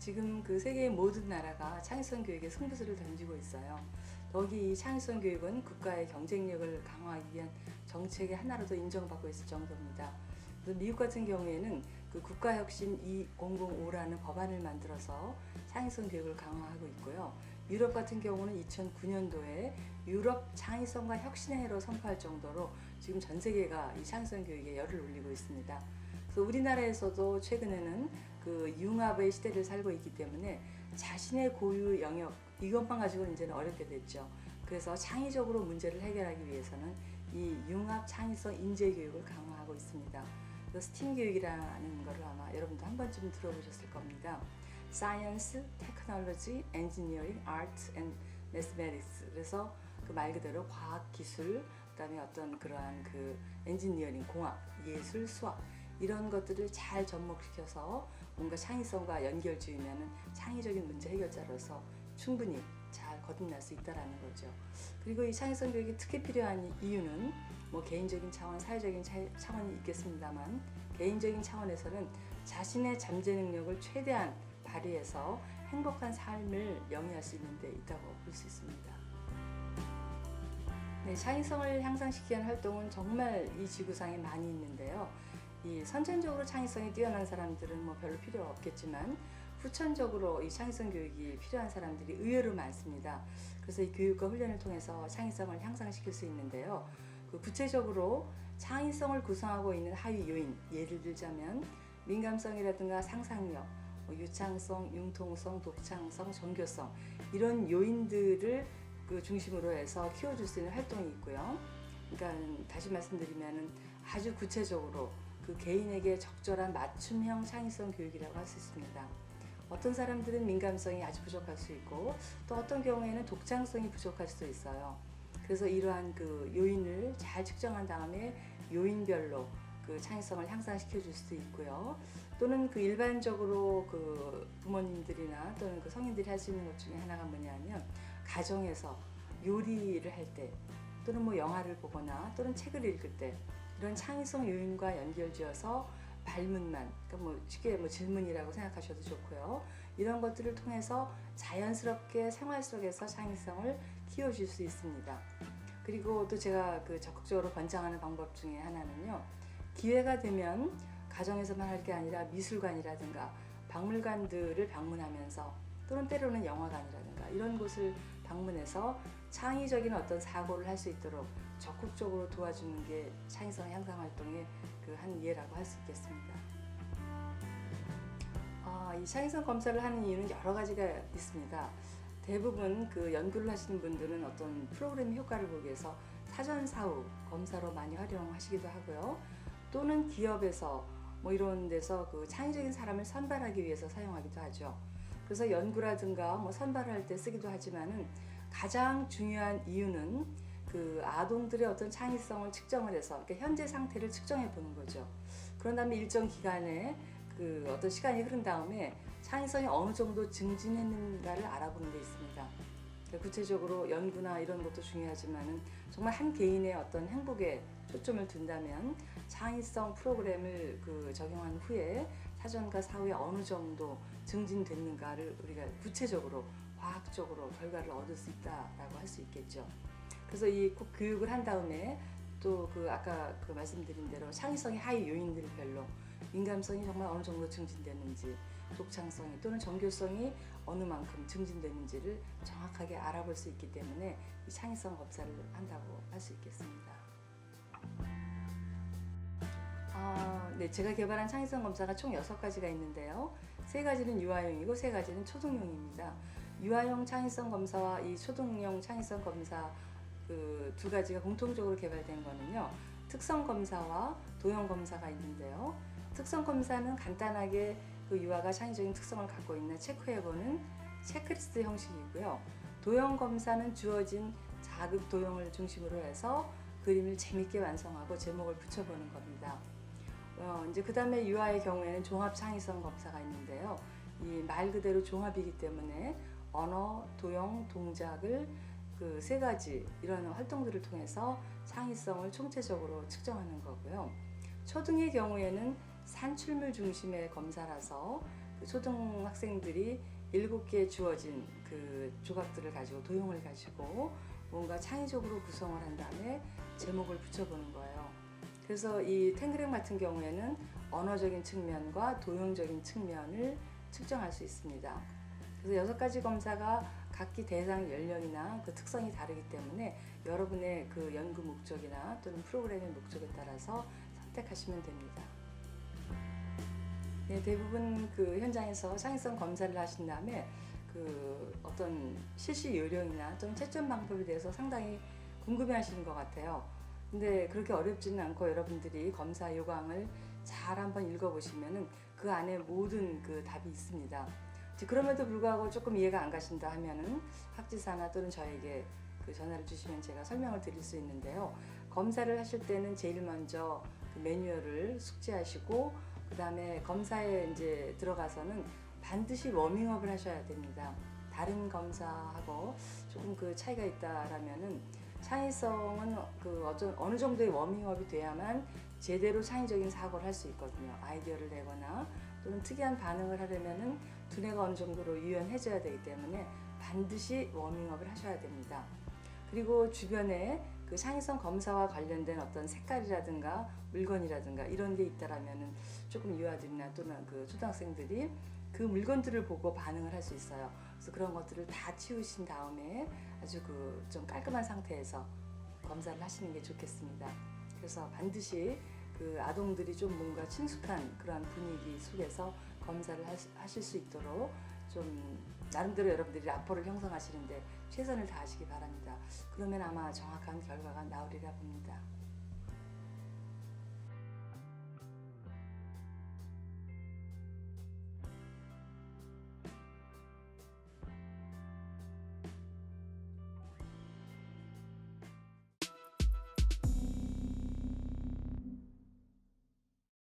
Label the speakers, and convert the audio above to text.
Speaker 1: 지금 그 세계의 모든 나라가 창의성 교육에 승부수를 던지고 있어요. 더욱이 이 창의성 교육은 국가의 경쟁력을 강화하기 위한 정책의 하나로도 인정받고 있을 정도입니다. 그래서 미국 같은 경우에는 그 국가혁신 2005라는 법안을 만들어서 창의성 교육을 강화하고 있고요. 유럽 같은 경우는 2009년도에 유럽 창의성과 혁신의 해로 선포할 정도로 지금 전 세계가 이 창의성 교육에 열을 올리고 있습니다. 그래서 우리나라에서도 최근에는 그 융합의 시대를 살고 있기 때문에 자신의 고유 영역 이것만 가지고는 이제는 어렵게 됐죠. 그래서 창의적으로 문제를 해결하기 위해서는 이 융합 창의성 인재 교육을 강화하고 있습니다. 그래서 스팀 교육이라는 것을 아마 여러분도 한 번쯤 들어보셨을 겁니다. Science, Technology, Engineering, Art and Mathematics. 그래서 그 말 그대로 과학, 기술, 그다음에 어떤 그러한 그 엔지니어링, 공학, 예술, 수학 이런 것들을 잘 접목시켜서 뭔가 창의성과 연결지으면은 창의적인 문제 해결자로서 충분히 잘 거듭날 수 있다라는 거죠. 그리고 이 창의성 교육이 특히 필요한 이유는 뭐 개인적인 차원, 사회적인 차원이 있겠습니다만 개인적인 차원에서는 자신의 잠재 능력을 최대한 발휘해서 행복한 삶을 영위할 수 있는 데 있다고 볼 수 있습니다. 네, 창의성을 향상시키는 활동은 정말 이 지구상에 많이 있는데요. 이 선천적으로 창의성이 뛰어난 사람들은 뭐 별로 필요 없겠지만 후천적으로 이 창의성 교육이 필요한 사람들이 의외로 많습니다. 그래서 이 교육과 훈련을 통해서 창의성을 향상시킬 수 있는데요. 그 구체적으로 창의성을 구성하고 있는 하위 요인, 예를 들자면 민감성이라든가 상상력, 유창성, 융통성, 독창성, 정교성 이런 요인들을 그 중심으로 해서 키워줄 수 있는 활동이 있고요. 그러니까 다시 말씀드리면은 아주 구체적으로 그 개인에게 적절한 맞춤형 창의성 교육이라고 할 수 있습니다. 어떤 사람들은 민감성이 아주 부족할 수 있고 또 어떤 경우에는 독창성이 부족할 수도 있어요. 그래서 이러한 그 요인을 잘 측정한 다음에 요인별로 그 창의성을 향상시켜 줄 수도 있고요. 또는 그 일반적으로 그 부모님들이나 또는 그 성인들이 할 수 있는 것 중에 하나가 뭐냐면 가정에서 요리를 할 때 또는 뭐 영화를 보거나 또는 책을 읽을 때 이런 창의성 요인과 연결지어서 발문만, 그러니까 뭐 쉽게 뭐 질문이라고 생각하셔도 좋고요. 이런 것들을 통해서 자연스럽게 생활 속에서 창의성을 키워줄 수 있습니다. 그리고 또 제가 그 적극적으로 권장하는 방법 중에 하나는요. 기회가 되면 가정에서만 할 게 아니라 미술관이라든가 박물관들을 방문하면서 또는 때로는 영화관이라든가 이런 곳을 방문해서 창의적인 어떤 사고를 할 수 있도록 적극적으로 도와주는 게 창의성 향상 활동의 그 한 예라고 할 수 있겠습니다. 이 창의성 검사를 하는 이유는 여러 가지가 있습니다. 대부분 그 연구를 하시는 분들은 어떤 프로그램 효과를 보기 위해서 사전 사후 검사로 많이 활용하시기도 하고요. 또는 기업에서 뭐 이런 데서 그 창의적인 사람을 선발하기 위해서 사용하기도 하죠. 그래서 연구라든가 뭐 선발할 때 쓰기도 하지만은 가장 중요한 이유는 그 아동들의 어떤 창의성을 측정을 해서 그러니까 현재 상태를 측정해 보는 거죠. 그런 다음에 일정 기간에 그 어떤 시간이 흐른 다음에 창의성이 어느 정도 증진했는가를 알아보는 데 있습니다. 구체적으로 연구나 이런 것도 중요하지만은 정말 한 개인의 어떤 행복에 초점을 둔다면 창의성 프로그램을 그 적용한 후에 사전과 사후에 어느 정도 증진됐는가를 우리가 구체적으로 과학적으로 결과를 얻을 수 있다라고 할 수 있겠죠. 그래서 이 꼭 교육을 한 다음에 또 그 아까 그 말씀드린 대로 창의성의 하위 요인들별로 민감성이 정말 어느 정도 증진됐는지 독창성이 또는 정교성이 어느 만큼 증진됐는지를 정확하게 알아볼 수 있기 때문에 이 창의성 검사를 한다고 할 수 있겠습니다. 네, 제가 개발한 창의성 검사가 총 6가지가 있는데요. 3가지는 유아용이고 3가지는 초등용입니다. 유아용 창의성 검사와 이 초등용 창의성 검사 그 2가지가 공통적으로 개발된 거는요. 특성 검사와 도형 검사가 있는데요. 특성 검사는 간단하게 그 유아가 창의적인 특성을 갖고 있나 체크해보는 체크리스트 형식이고요. 도형 검사는 주어진 자극 도형을 중심으로 해서 그림을 재밌게 완성하고 제목을 붙여보는 겁니다. 이제 그 다음에 유아의 경우에는 종합 창의성 검사가 있는데요. 이 말 그대로 종합이기 때문에 언어, 도형, 동작을 그 3가지 이런 활동들을 통해서 창의성을 총체적으로 측정하는 거고요. 초등의 경우에는 산출물 중심의 검사라서 그 초등학생들이 7개 주어진 그 조각들을 가지고 도형을 가지고 뭔가 창의적으로 구성을 한 다음에 제목을 붙여보는 거예요. 그래서 이 탱그램 같은 경우에는 언어적인 측면과 도형적인 측면을 측정할 수 있습니다. 그래서 6가지 검사가 각기 대상 연령이나 그 특성이 다르기 때문에 여러분의 그 연구 목적이나 또는 프로그램의 목적에 따라서 선택하시면 됩니다. 네, 대부분 그 현장에서 창의성 검사를 하신 다음에 그 어떤 실시 요령이나 또는 채점 방법에 대해서 상당히 궁금해 하시는 것 같아요. 근데 그렇게 어렵지는 않고 여러분들이 검사 요강을 잘 한번 읽어보시면은 그 안에 모든 그 답이 있습니다. 그럼에도 불구하고 조금 이해가 안 가신다 하면은 학지사나 또는 저에게 그 전화를 주시면 제가 설명을 드릴 수 있는데요. 검사를 하실 때는 제일 먼저 그 매뉴얼을 숙지하시고 그 다음에 검사에 이제 들어가서는 반드시 워밍업을 하셔야 됩니다. 다른 검사하고 조금 그 차이가 있다라면은 창의성은 그 어느 정도의 워밍업이 돼야만 제대로 창의적인 사고를 할 수 있거든요. 아이디어를 내거나 또는 특이한 반응을 하려면은 두뇌가 어느 정도로 유연해져야 되기 때문에 반드시 워밍업을 하셔야 됩니다. 그리고 주변에 그 창의성 검사와 관련된 어떤 색깔이라든가 물건이라든가 이런 게 있다라면은 조금 유아들이나 또는 그 초등학생들이 그 물건들을 보고 반응을 할 수 있어요. 그래서 그런 것들을 다 치우신 다음에 아주 그 좀 깔끔한 상태에서 검사를 하시는 게 좋겠습니다. 그래서 반드시 그 아동들이 좀 뭔가 친숙한 그런 분위기 속에서 검사를 하실 수 있도록 좀 나름대로 여러분들이 라포를 형성하시는데 최선을 다하시기 바랍니다. 그러면 아마 정확한 결과가 나오리라 봅니다.